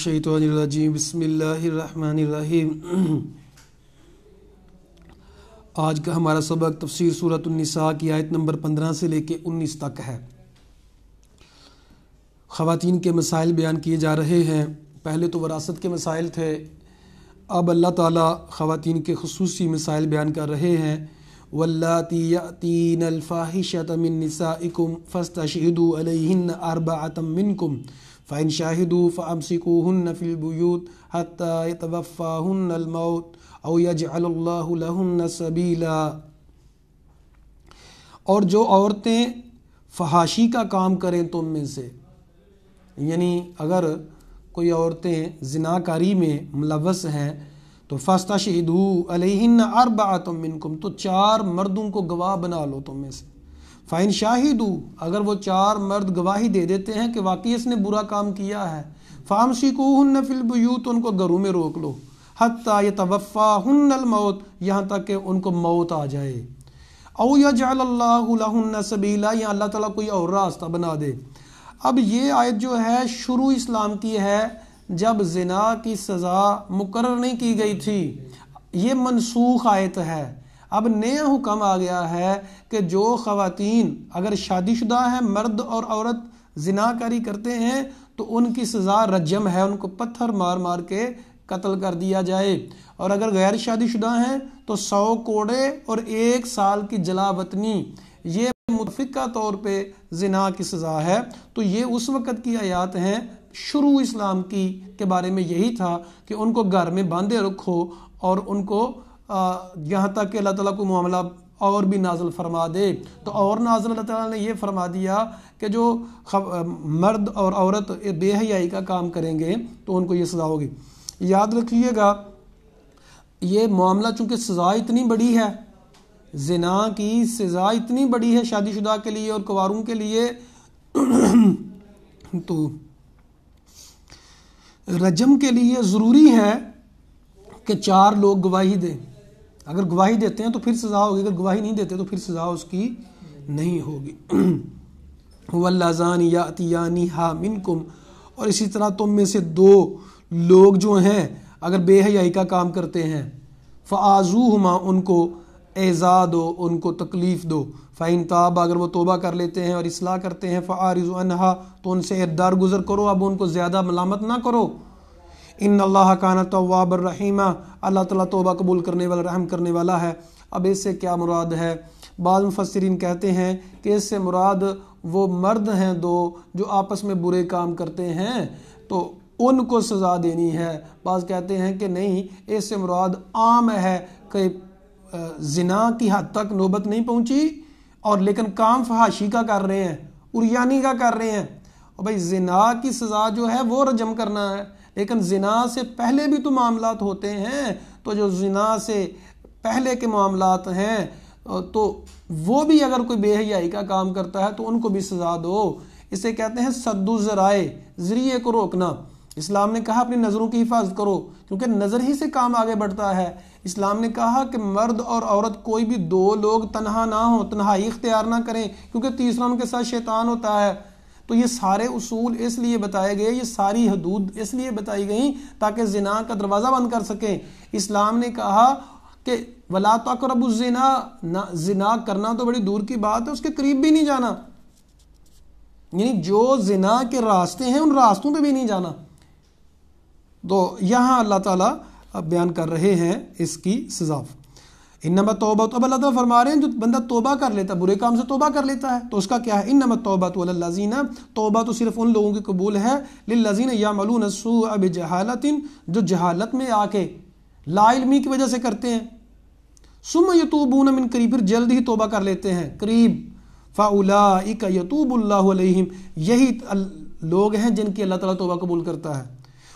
شیطان الرجیم بسم اللہ الرحمن الرحیم۔ آج کا ہمارا سبق تفسیر سورۃ النساء کی آیت نمبر 15 سے لے کے 19 تک ہے۔ خواتین کے مسائل بیان کیے جا رہے ہیں۔ پہلے تو وراثت کے مسائل تھے، اب اللہ تعالیٰ خواتین کے خصوصی مسائل بیان کر رہے ہیں۔ واللاتی یأتین الفاحشۃ من نسائکم فاستشہدوا علیہن اربعۃ منکم فإن شاہدوا فأمسکوہن فی البیوت حتی یتوفاہن الموت او یجعل اللہ لہن سبیلا۔ اور جو عورتیں فحاشی کا کام کریں تم میں سے، یعنی اگر کوئی عورتیں زناکاری میں ملوث ہیں تو فاستشہدوا علیہن اربعۃ منکم، تو 4 مردوں کو گواہ بنا لو تم میں سے۔ فَإِن شَاهِدُوا، اگر وہ 4 مرد گواہی دے دیتے ہیں کہ واقعی اس نے برا کام کیا ہے، فَأَمْسِكُوهُنَّ فِي الْبُيُوتِ، ان کو گھروں میں روک لو، حَتَّى يَتَوَفَّاهُنَّ الْمَوْتُ، یہاں تک کہ ان کو موت آ جائے، أَوْ يَجْعَلَ اللَّهُ لَهُنَّ سَبِيلًا، یا اللہ تعالیٰ کوئی اور راستہ بنا دے۔ اب یہ آیت جو ہے شروع اسلام کی ہے، جب زنا کی سزا مقرر نہیں کی گئی تھی، یہ منسوخ آیت ہے۔ اب نیا حکم آ گیا ہے کہ جو خواتین اگر شادی شدہ ہیں، مرد اور عورت زناکاری کرتے ہیں تو ان کی سزا رجم ہے، ان کو پتھر مار مار کے قتل کر دیا جائے، اور اگر غیر شادی شدہ ہیں تو 100 کوڑے اور 1 سال کی جلا وطنی، یہ متفقہ طور پہ زنا کی سزا ہے۔ تو یہ اس وقت کی آیات ہیں، شروع اسلام کی کے بارے میں یہی تھا کہ ان کو گھر میں باندھے رکھو، اور ان کو یہاں تک کہ اللہ تعالیٰ کو معاملہ اور بھی نازل فرما دے۔ تو اور نازل اللہ تعالیٰ نے یہ فرما دیا کہ جو مرد اور عورت بے حیائی کا کام کریں گے تو ان کو یہ سزا ہوگی۔ یاد رکھیے گا، یہ معاملہ چونکہ سزا اتنی بڑی ہے، زنا کی سزا اتنی بڑی ہے شادی شدہ کے لیے اور کواروں کے لیے، تو رجم کے لیے ضروری ہے کہ 4 لوگ گواہی دیں۔ اگر گواہی دیتے ہیں تو پھر سزا ہوگی، اگر گواہی نہیں دیتے تو پھر سزا اس کی نہیں ہوگی۔ واللذان یأتیانہا منکم، اور اسی طرح تم میں سے 2 لوگ جو ہیں اگر بے حیائی کا کام کرتے ہیں، فآذوہما، ان کو ایذا دو، ان کو تکلیف دو، فإن تاب، اگر وہ توبہ کر لیتے ہیں اور اصلاح کرتے ہیں، فأعرضوا عنہا، تو ان سے درگزر کرو، اب ان کو زیادہ ملامت نہ کرو۔ ان اللہ کان تواب الرحیم، اللہ تعالیٰ توبہ قبول کرنے والا، رحم کرنے والا ہے۔ اب اس سے کیا مراد ہے؟ بعض مفسرین کہتے ہیں کہ اس سے مراد وہ مرد ہیں 2 جو آپس میں برے کام کرتے ہیں تو ان کو سزا دینی ہے۔ بعض کہتے ہیں کہ نہیں، اس سے مراد عام ہے کہ زنا کی حد تک نوبت نہیں پہنچی اور لیکن کام فحاشی کا کر رہے ہیں، عریانی کا کر رہے ہیں۔ اور بھائی زنا کی سزا جو ہے وہ رجم کرنا ہے، لیکن زنا سے پہلے بھی تو معاملات ہوتے ہیں، تو جو زنا سے پہلے کے معاملات ہیں تو وہ بھی اگر کوئی بے حیائی کا کام کرتا ہے تو ان کو بھی سزا دو۔ اسے کہتے ہیں سد الذرائع، ذریعے کو روکنا۔ اسلام نے کہا اپنی نظروں کی حفاظت کرو، کیونکہ نظر ہی سے کام آگے بڑھتا ہے۔ اسلام نے کہا کہ مرد اور عورت کوئی بھی 2 لوگ تنہا نہ ہوں، تنہائی اختیار نہ کریں، کیونکہ تیسرا ان کے ساتھ شیطان ہوتا ہے۔ تو یہ سارے اصول اس لیے بتائے گئے، یہ ساری حدود اس لیے بتائی گئیں تاکہ زنا کا دروازہ بند کر سکیں۔ اسلام نے کہا کہ وَلَا تَقْرَبُوا الزِّنَا، زنا کرنا تو بڑی دور کی بات ہے، اس کے قریب بھی نہیں جانا، یعنی جو زنا کے راستے ہیں ان راستوں پہ بھی نہیں جانا۔ تو یہاں اللہ تعالیٰ بیان کر رہے ہیں اس کی سزا۔ انما توبہ، اب اللہ تعالیٰ فرما رہے ہیں جو بندہ توبہ کر لیتا ہے، برے کام سے توبہ کر لیتا ہے تو اس کا کیا ہے؟ انما التوبۃ علی الذین، توبہ تو صرف ان لوگوں کی قبول ہے، للذین یعملون السوء بجہالۃ، جو جہالت میں آ کے لا علمی کی وجہ سے کرتے ہیں، ثم یتوبون من قریب، پھر جلد ہی توبہ کر لیتے ہیں قریب، فاولئک یتوب اللہ علیہم، یہی لوگ ہیں جن کی اللہ تعالیٰ توبہ قبول کرتا ہے۔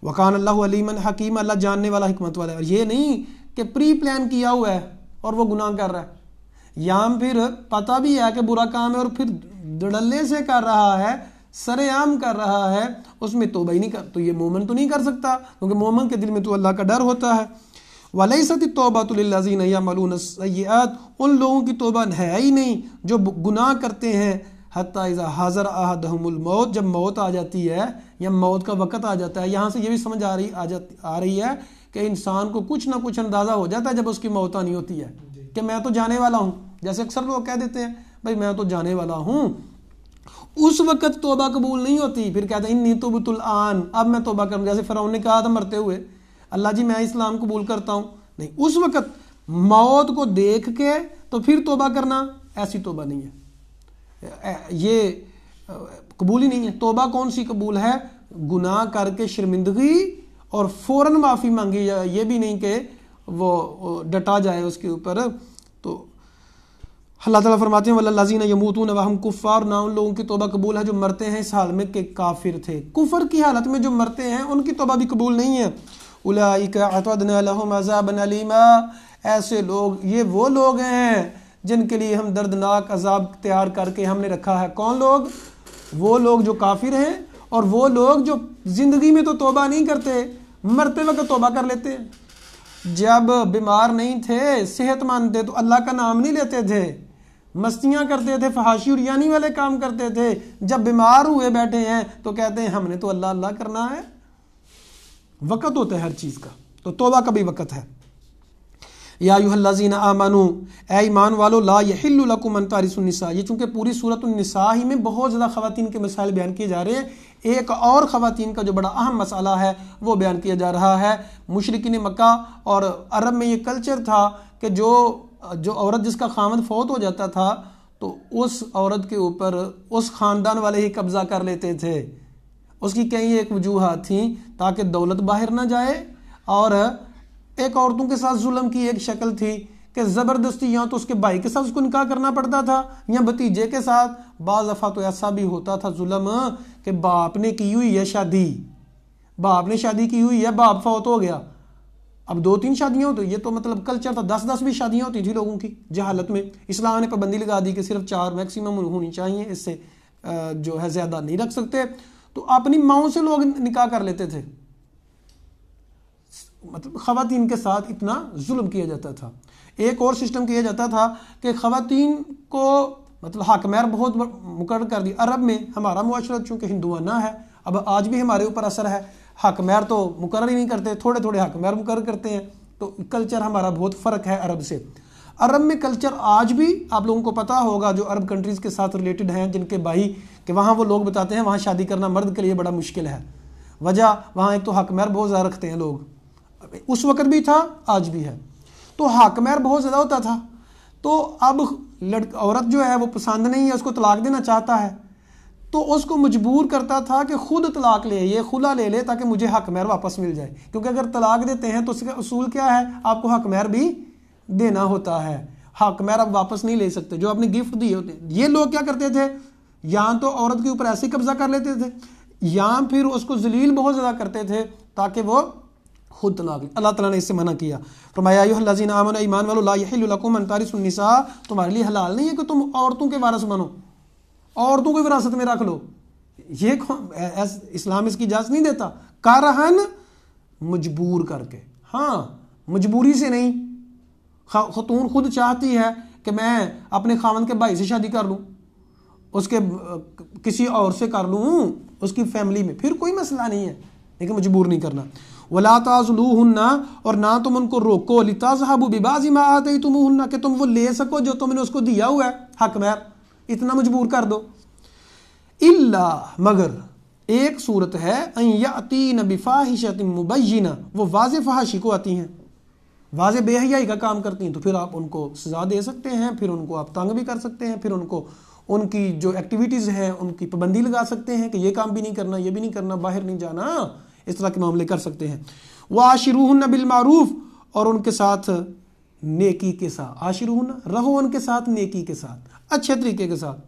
وکان اللہ علیما حکیما، اللہ جاننے والا، حکمت والا ہے۔ اور یہ نہیں کہ پری پلان کیا ہوا ہے اور وہ گناہ کر رہا ہے، یا پھر پتہ بھی ہے کہ برا کام ہے اور پھر دڑلے سے کر رہا ہے، سر عام کر رہا ہے، اس میں توبہ ہی نہیں کر، تو یہ مومن تو نہیں کر سکتا، کیونکہ مومن کے دل میں تو اللہ کا ڈر ہوتا ہے۔ وَلَيْسَتِ التَّوْبَةُ لِلَّذِينَ يَعْمَلُونَ السَّيِّئَاتِ، ان لوگوں کی توبہ ہے ہی نہیں جو گناہ کرتے ہیں، حتی اذا حضر احدہم الموت، جب موت آ جاتی ہے یا موت کا وقت آ جاتا ہے۔ یہاں سے یہ بھی سمجھ آ رہی ہے کہ انسان کو کچھ نہ کچھ اندازہ ہو جاتا ہے جب اس کی موت آنی ہوتی ہے کہ میں تو جانے والا ہوں، جیسے اکثر لوگ کہہ دیتے ہیں بھائی میں تو جانے والا ہوں، اس وقت توبہ قبول نہیں ہوتی، پھر کہتے ہیں انی تبت الآن، اب میں توبہ کروں، جیسے فرعون نے کہا تھا مرتے ہوئے اللہ جی میں اسلام قبول کرتا ہوں، نہیں، اس وقت موت کو دیکھ کے تو پھر توبہ کرنا، ایسی توبہ نہیں ہے، یہ قبول ہی نہیں ہے۔ توبہ کون سی قبول ہے؟ گناہ کر کے شرمندگی اور فوراً معافی مانگی جائے، یہ بھی نہیں کہ وہ ڈٹا جائے اس کے اوپر۔ تو اللہ تعالیٰ فرماتے ہیں وَالَّذِينَ يَمُوتُونَ وَهُمْ كُفَّارٌ، نہ ان لوگوں کی توبہ قبول ہے جو مرتے ہیں اس حال میں کہ کافر تھے، کفر کی حالت میں جو مرتے ہیں ان کی توبہ بھی قبول نہیں ہے۔ أُولَٰئِكَ أَعْتَدْنَا لَهُمْ عَذَابًا أَلِيمًا، ایسے لوگ، یہ وہ لوگ ہیں جن کے لیے ہم دردناک عذاب تیار کر کے ہم نے رکھا ہے۔ کون لوگ؟ وہ لوگ جو کافر ہیں اور وہ لوگ جو زندگی میں تو توبہ نہیں کرتے، مرتے وقت توبہ کر لیتے ہیں۔ جب بیمار نہیں تھے، صحت مند تھے تو اللہ کا نام نہیں لیتے تھے، مستیاں کرتے تھے، فحاشی اور یانی والے کام کرتے تھے، جب بیمار ہوئے بیٹھے ہیں تو کہتے ہیں ہم نے تو اللہ اللہ کرنا ہے۔ وقت ہوتا ہے ہر چیز کا، تو توبہ کا بھی وقت ہے۔ یا ایھا الذین آمنوا، اے ایمان والو، لا یحل لکم ان ترثوا النساء، یہ چونکہ پوری سورۃ النساء ہی میں بہت زیادہ خواتین کے مسائل بیان کیے جا رہے ہیں، ایک اور خواتین کا جو بڑا اہم مسئلہ ہے وہ بیان کیا جا رہا ہے۔ مشرکین مکہ اور عرب میں یہ کلچر تھا کہ جو عورت جس کا خامد فوت ہو جاتا تھا تو اس عورت کے اوپر اس خاندان والے ہی قبضہ کر لیتے تھے۔ اس کی کئی ایک وجوہات تھیں، تاکہ دولت باہر نہ جائے، اور ایک عورتوں کے ساتھ ظلم کی ایک شکل تھی کہ زبردستی یا تو اس کے بھائی کے ساتھ اس کو نکاح کرنا پڑتا تھا یا بھتیجے کے ساتھ، بعض دفعہ تو ایسا بھی ہوتا تھا ظلم کہ باپ نے کی ہوئی ہے شادی، باپ نے شادی کی ہوئی ہے، باپ فوت ہو گیا، اب 2-3 شادیاں ہوتی، یہ تو مطلب کلچر تھا، 10-10 بھی شادیاں ہوتی تھی لوگوں کی جہالت میں۔ اسلام نے پابندی لگا دی کہ صرف 4 میکسیمم ہونی چاہیے، اس سے جو ہے زیادہ نہیں رکھ سکتے، تو اپنی ماؤں سے لوگ نکاح کر لیتے تھے، مطلب خواتین کے ساتھ اتنا ظلم کیا جاتا تھا۔ ایک اور سسٹم کیا جاتا تھا کہ خواتین کو مطلب حق مہر بہت مقرر کر دی۔ عرب میں ہمارا معاشرہ چونکہ ہندوانہ ہے، اب آج بھی ہمارے اوپر اثر ہے، حق مہر تو مقرر ہی نہیں کرتے، تھوڑے تھوڑے حق مہر مقرر کرتے ہیں، تو کلچر ہمارا بہت فرق ہے عرب سے۔ عرب میں کلچر آج بھی آپ لوگوں کو پتہ ہوگا جو عرب کنٹریز کے ساتھ ریلیٹڈ ہیں، جن کے بھائی کہ وہاں وہ لوگ بتاتے ہیں وہاں شادی کرنا مرد کے لیے بڑا مشکل ہے، وجہ وہاں ایک تو حق مہر بہت زیادہ رکھتے ہیں لوگ، اس وقت بھی تھا آج بھی ہے، تو حق مہر بہت زیادہ ہوتا تھا، تو اب عورت جو ہے وہ پسند نہیں ہے، اس کو طلاق دینا چاہتا ہے، تو اس کو مجبور کرتا تھا کہ خود طلاق لے، یہ خلا لے لے تاکہ مجھے حق مہر واپس مل جائے، کیونکہ اگر طلاق دیتے ہیں تو اس کا اصول کیا ہے، آپ کو حق مہر بھی دینا ہوتا ہے، حق مہر آپ واپس نہیں لے سکتے جو آپ نے گفٹ دیے ہوتے ہیں۔ یہ لوگ کیا کرتے تھے، یا تو عورت کے اوپر ایسے قبضہ کر لیتے تھے یا پھر اس کو ذلیل بہت زیادہ کرتے تھے تاکہ وہ خود طلاق لے۔ اللہ تعالیٰ نے اس سے منع کیا، فرمایا ایھا الذین آمنوا، ایمان والو، لا یحل لکم ان ترثوا النساء، تمہارے لیے حلال نہیں ہے کہ تم عورتوں کے وارث بنو، عورتوں کو وراثت میں رکھ لو، یہ اسلام اس کی اجازت نہیں دیتا، کارہن مجبور کر کے، ہاں مجبوری سے نہیں، خاتون خود چاہتی ہے کہ میں اپنے خاوند کے بھائی سے شادی کر لوں، اس کے کسی اور سے کر لوں اس کی فیملی میں، پھر کوئی مسئلہ نہیں ہے، لیکن مجبور نہیں کرنا۔ وَلَا تَعْضُلُوهُنَّ، اور نہ تم ان کو روکو، لِتَذْهَبُوا بِبَعْضِ مَا آتَيْتُمُوهُنَّ، کہ تم وہ لے سکو جو تم نے اس کو دیا ہوا ہے حق مہر، اتنا مجبور کر دو۔ إِلَّا، مگر ایک صورت ہے، أَن يَأْتِينَ بِفَاحِشَةٍ مُبَيِّنَةٍ، وہ واضح فحاشی کو آتی ہیں، واضح بے حیائی کا کام کرتی ہیں، تو پھر آپ ان کو سزا دے سکتے ہیں، پھر ان کو آپ تنگ بھی کر سکتے ہیں، پھر ان کو ان کی جو ایکٹیویٹیز ہیں ان کی پابندی لگا سکتے ہیں کہ یہ کام بھی نہیں کرنا، یہ بھی نہیں کرنا، باہر نہیں جانا، اس طرح کے معاملے کر سکتے ہیں۔ وَعَاشِرُوهُنَّ بِالْمَعْرُوفِ، اور ان کے ساتھ نیکی کے ساتھ، عاشروہن، رہو ان کے ساتھ نیکی کے ساتھ، اچھے طریقے کے ساتھ۔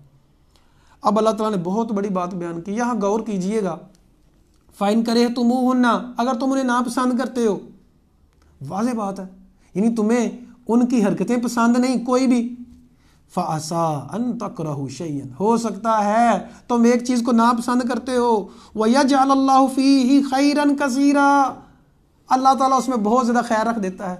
اب اللہ تعالیٰ نے بہت بڑی بات بیان کی، یہاں غور کیجئے گا، فَإِن كَرِهْتُمُوهُنَّ، اگر تم انہیں ناپسند کرتے ہو، واضح بات ہے، یعنی تمہیں ان کی حرکتیں پسند نہیں کوئی بھی، فَعَسَىٰ أَن تَكْرَهُوا شَيْئًا، ہو سکتا ہے تم ایک چیز کو ناپسند کرتے ہو، وَيَجْعَلَ اللَّهُ فِيهِ خَيْرًا كَثِيرًا، اللہ تعالیٰ اس میں بہت زیادہ خیر رکھ دیتا ہے۔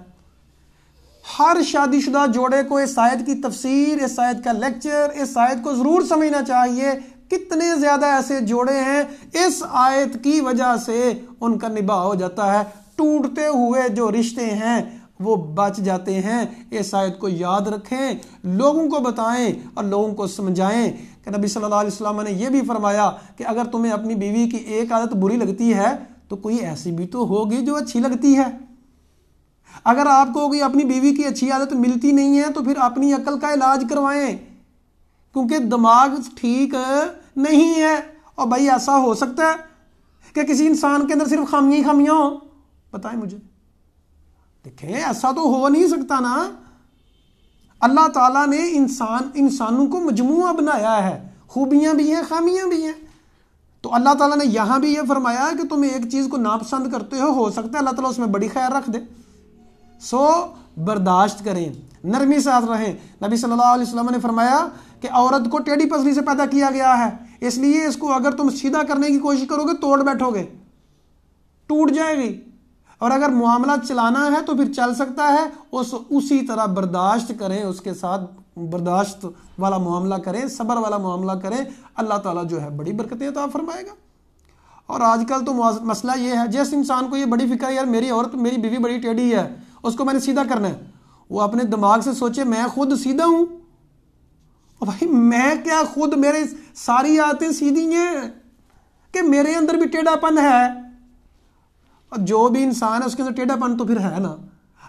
ہر شادی شدہ جوڑے کو اس آیت کی تفسیر، اس آیت کا لیکچر، اس آیت کو ضرور سمجھنا چاہیے۔ کتنے زیادہ ایسے جوڑے ہیں اس آیت کی وجہ سے ان کا نباہ ہو جاتا ہے، ٹوٹتے ہوئے جو رشتے ہیں وہ بچ جاتے ہیں۔ اس آیت کو یاد رکھیں، لوگوں کو بتائیں اور لوگوں کو سمجھائیں کہ نبی صلی اللہ علیہ وسلم نے یہ بھی فرمایا کہ اگر تمہیں اپنی بیوی کی ایک عادت بری لگتی ہے تو کوئی ایسی بھی تو ہوگی جو اچھی لگتی ہے۔ اگر آپ کو کوئی اپنی بیوی کی اچھی عادت ملتی نہیں ہے تو پھر اپنی عقل کا علاج کروائیں، کیونکہ دماغ ٹھیک نہیں ہے۔ اور بھائی ایسا ہو سکتا ہے کہ کسی انسان کے اندر صرف خامیاں ہی خامیاں ہوں؟ بتائیں مجھے، دیکھیں ایسا تو ہو نہیں سکتا نا۔ اللہ تعالیٰ نے انسانوں کو مجموعہ بنایا ہے، خوبیاں بھی ہیں خامیاں بھی ہیں۔ تو اللہ تعالیٰ نے یہاں بھی یہ فرمایا کہ تم ایک چیز کو ناپسند کرتے ہو سکتا ہے اللہ تعالیٰ اس میں بڑی خیر رکھ دے، سو برداشت کریں، نرمی سے رہیں۔ نبی صلی اللہ علیہ وسلم نے فرمایا کہ عورت کو ٹیڑھی پسلی سے پیدا کیا گیا ہے، اس لیے اس کو اگر تم سیدھا کرنے کی کوشش کرو گے توڑ بیٹھو گے، ٹوٹ جائے گی۔ اور اگر معاملہ چلانا ہے تو پھر چل سکتا ہے، اسی طرح برداشت کریں، اس کے ساتھ برداشت والا معاملہ کریں، صبر والا معاملہ کریں، اللہ تعالیٰ جو ہے بڑی برکتیں عطا فرمائے گا۔ اور آج کل تو مسئلہ یہ ہے، جس انسان کو یہ بڑی فکر ہے یار میری بیوی بڑی ٹیڑھی ہے، اس کو میں نے سیدھا کرنا ہے، وہ اپنے دماغ سے سوچے میں خود سیدھا ہوں، اور بھائی میں کیا، خود میرے ساری عادتیں سیدھی ہیں کہ میرے اندر بھی ٹیڑھا پن ہے؟ اور جو بھی انسان ہے اس کے اندر ٹیڑھا پن تو پھر ہے نا۔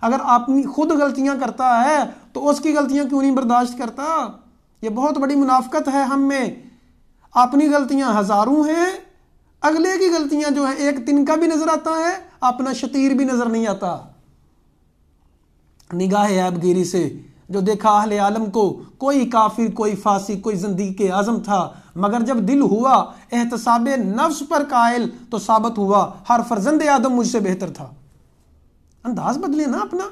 اگر اپنی خود غلطیاں کرتا ہے تو اس کی غلطیاں کیوں نہیں برداشت کرتا؟ یہ بہت بڑی منافقت ہے ہم میں۔ اپنی غلطیاں ہزاروں ہیں، اگلے کی غلطیاں جو ہیں ایک تنکا بھی نظر آتا ہے، اپنا شتیر بھی نظر نہیں آتا۔ نگاہ عیب گیری سے جو دیکھا اہل عالم کو، کوئی کافر، کوئی فاسق، کوئی زندیق اعظم تھا، مگر جب دل ہوا احتساب نفس پر قائل تو ثابت ہوا ہر فرزند آدم مجھ سے بہتر تھا۔ انداز بدلے نا اپنا۔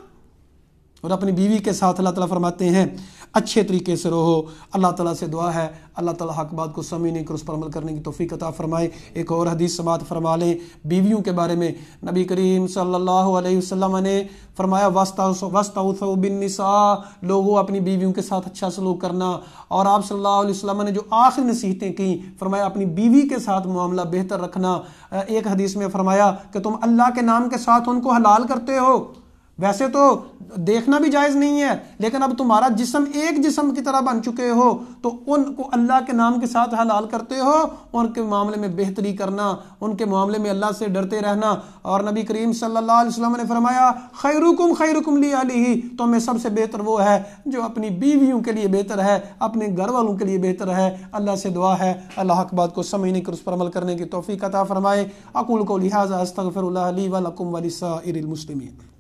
اور اپنی بیوی کے ساتھ اللہ تعالیٰ فرماتے ہیں اچھے طریقے سے رہو۔ اللہ تعالیٰ سے دعا ہے اللہ تعالیٰ حق بات کو سمجھنے اور اس پر عمل کرنے کی توفیق عطا فرمائے۔ ایک اور حدیث سماعت فرما لیں بیویوں کے بارے میں۔ نبی کریم صلی اللہ علیہ وسلم نے فرمایا وَاسْتَوْصُوا بِالنِّسَاءِ، لوگوں اپنی بیویوں کے ساتھ اچھا سلوک کرنا۔ اور آپ صلی اللہ علیہ وسلم نے جو آخری نصیحتیں کی، فرمایا اپنی بیوی کے ساتھ معاملہ بہتر رکھنا۔ ایک حدیث میں فرمایا کہ تم اللہ کے نام کے ساتھ ان کو حلال کرتے ہو، ویسے تو دیکھنا بھی جائز نہیں ہے، لیکن اب تمہارا جسم ایک جسم کی طرح بن چکے ہو تو ان کو اللہ کے نام کے ساتھ حلال کرتے ہو، ان کے معاملے میں بہتری کرنا، ان کے معاملے میں اللہ سے ڈرتے رہنا۔ اور نبی کریم صلی اللہ علیہ وسلم نے فرمایا خیرکم خیرکم لأہلہ، تو میں سب سے بہتر وہ ہے جو اپنی بیویوں کے لیے بہتر ہے، اپنے گھر والوں کے لیے بہتر ہے۔ اللہ سے دعا ہے اللہ حق بات کو سمجھنے اور اس پر عمل کرنے کی توفیق عطا فرمائے۔ اقول قولی ھذا استغفر اللہ لی ولکم ولسائر المسلمین۔